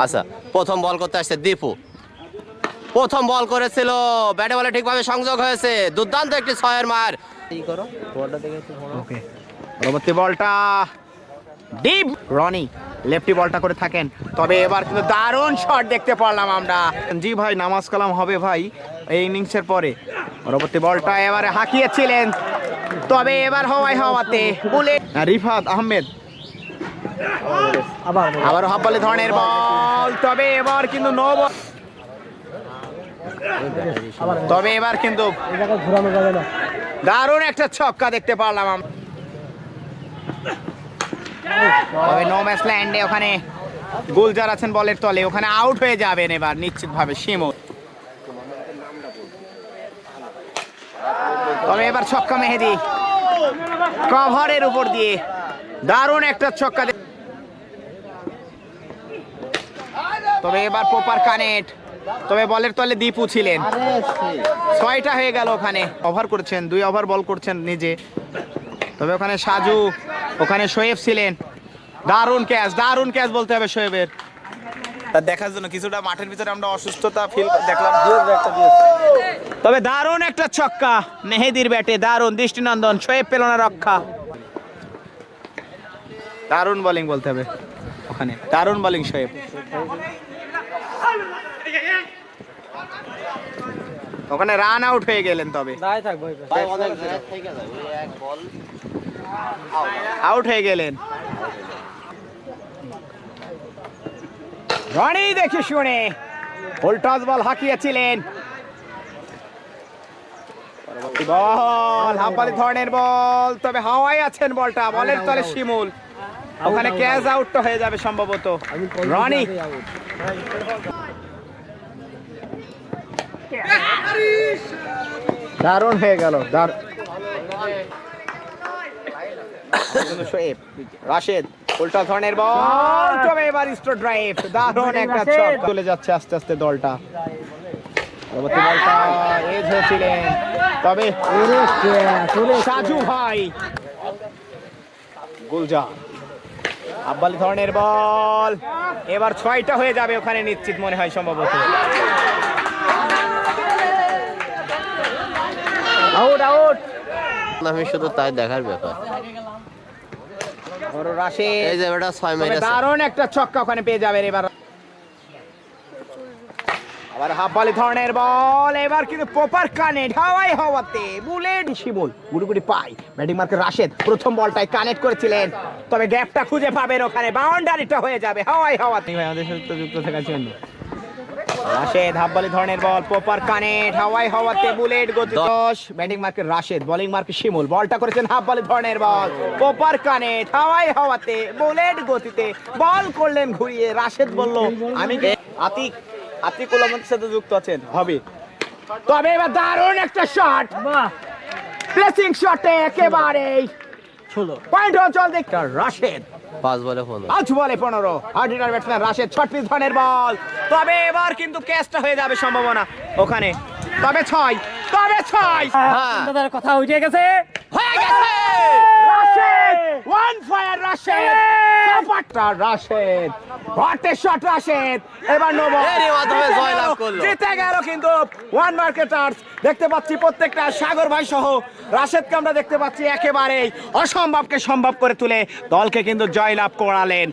আচ্ছা, প্রথম বল করতে আসছে দীপু। প্রথম বল করেছিল, ব্যাটে বলে ঠিকভাবে সংযোগ হয়েছে, দুর্দান্ত একটি ছয়ের মার। ওকে, পরবর্তী বলটা ডিপ। রনি লেফটি বলটা করে থাকেন, তবে এবার কিন্তু দারুণ শট দেখতে পারলাম আমরা। জি ভাই, নামাজ কালাম হবে ভাই এই ইনিংসের পরে। পরবর্তী বলটা এবারে হাঁকিয়েছিলেন, তবে এবার হাওয়াতে বুলেট। রিফাত আহমেদ আবার হাফ বলে ধরনের বল, তবে এবার কিন্তু নো বল। তবে এবার কিন্তু দারুণ একটা ছক্কা দেখতে পারলাম আমরা। তবে নো ম্যাচ ল্যান্ডে ওখানে গুলজার আছেন বলের তলে, ওখানে আউট হয়ে যাবেন এবার নিশ্চিতভাবে শিমুল। তবে এবার ছক্কা মেহেদি কভারের উপর দিয়ে দারুণ একটা ছক্কা। তবে এবার প্রপার কানেক্ট, তবে বলের তলে দীপু ছিলেন। 6টা হয়ে গেল, ওখানে ওভার করছেন, 2 ওভার বল করছেন নিজে। তবে ওখানে সাজু, ওখানে শোয়েব ছিলেন। দারুণ ক্যাচ বলতে হবে শোয়েবের। তার দেখার জন্য কিছুটা মাঠের ভিতরে আমরা অসুস্থতা ফিল দেখলাম। তবে দারুণ একটা ছক্কা মেহেদির ব্যাটে, দারুণ দৃষ্টিনন্দন। শোয়েব পেল না রক্ষা। দারুণ বোলিং বলতে হবে ওখানে, দারুণ বোলিং শোয়েব। ওখানে রান আউট হয়ে গেলেন, তবে আউট হয়ে গেলেন। রনি দেখে শুনে ফুলটস বল হাঁকিয়েছিলেন। বল হাফবালি ধরনের বল, তবে হাওয়ায় আছেন বলটা, বলের তলে শিমুল। ওখানে ক্যাচ আউট হয়ে যাবে সম্ভবত। রনি দারুণ হয়ে গেল। রাশেদ উল্টা ধরনের বল, তবে এবার স্ট্রোক ড্রাইভ, দারুণ একটা শট। চলে যাচ্ছে আস্তে আস্তে দলটা। পরবর্তী বলটা এজ হয়েছিলেন, তবে সাজু ভাই গুলজার আব্বালি ধরনের বল, এবার 6টা হয়ে যাবে ওখানে নিশ্চিত মনে হয় সম্ভবত। আউট। আমি শুধু তাই দেখার ব্যাপার। এই যে এটা 6 মেরেছে, দারুণ একটা ছক্কা ওখানে পেয়ে যাবেন এবার। আবার হাফ বলি ধরনের বল, এবার কিন্তু প্রপার কানেক্ট, হাওয়াতে বুলেট শিমুল গুড়ি পাই। ব্যাটিং মার্কে রাশেদ প্রথম বলটাই কানেক্ট করেছিলেন, তবে গ্যাপটা খুঁজে পাবেন ওখানে, বাউন্ডারিটা হয়ে যাবে হাওয়াতে। আমাদের সাথে যুক্ত থাকার জন্য রাশেদ হাফ বলি ধরনের বল, প্রপার কানেক্ট, হাওয়াতে বুলেট গতি 10। ব্যাটিং মার্কে রাশেদ, বোলিং মার্কে শিমুল, বলটা করেছেন হাফ বলি ধরনের বল, প্রপার কানেক্ট, হাওয়াতে বুলেট গতিতে বল করলেন ঘুরিয়ে। রাশেদ বলল আমি আতিকুল আমাদের সাথে যুক্ত আছেন হবে। তবে এবার দারুণ একটা শট, প্লেসিং শটে একেবারে পয়েন্ট অঞ্চল দেখতে রাশেদ। 5 বলে 15 হার্ডিনার ব্যাটসম্যান রাশেদ, 6 পিস ধরনের বল, তবে এবার কিন্তু ক্যাচটা হয়ে যাবে সম্ভাবনা ওখানে। তবে 6 কথা উঠে গেছে, হয়ে গেছে। Rashed one fire, Rashed hot shot Rashed. এবার নো বল, এরই মাধ্যমে জয়লাভ করলো। জিতে গেল কিন্তু ওয়ান মার্কেটার্স। দেখতে পাচ্ছি প্রত্যেকটা সাগর ভাই সহ রাশেদকে আমরা দেখতে পাচ্ছি একেবারেই অসম্ভবকে সম্ভব করে তুলে দলকে কিন্তু জয়লাভ করালেন।